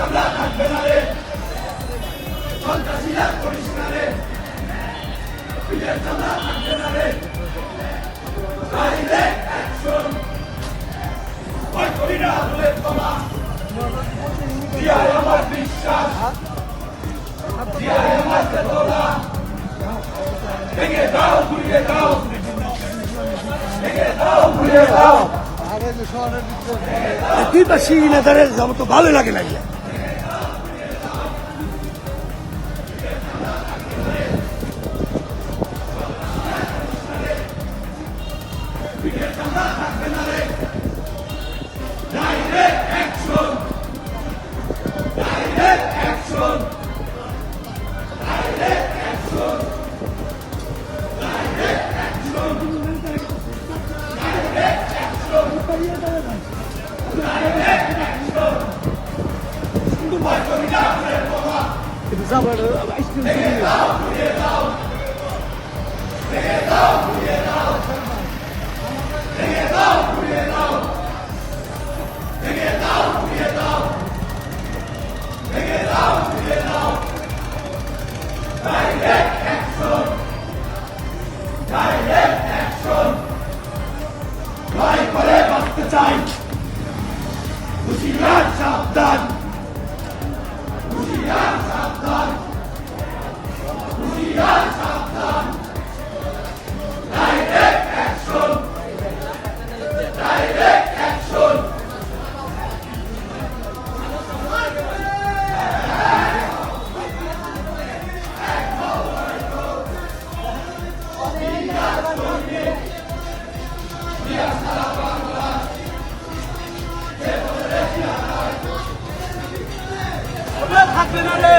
হামলা থাকবে না রে, সন্ত্রাসীরা করিস না রে, বিলের হামলা থাকবে না রে, ডাইরেক্ট অ্যাকশন, ভয় করি না বলে ক্ষমা, জিয়ায় আমার বিশ্বাস, জিয়ায় আমার চেতনা, ভেঙে দাও ঘুরিয়ে দাও, ভেঙে দাও ঘুরিয়ে দাও। দুই পাশে নেতারের যাব তো ভালো লাগে লাগলে Direct action! Direct action! Direct action! Direct action! Direct action! Direct action! ভয় করি না বলে ক্ষমা, ভেঙে দাও ঘুরিয়ে দাও, ভেঙে দাও ঘুরিয়ে দাও, ভেঙে দাও ঘুরিয়ে দাও, ভেঙে দাও ঘুরিয়ে দাও, ভেঙে দাও ঘুরিয়ে দাও। Direct action! Direct action! ভয় করে বাঁচতে চাই, হুঁশিয়ার সাবধান, হুঁশিয়ার সাবধান, হুঁশিয়ার সাবধান। Direct action! Direct action! থাকবে না রে।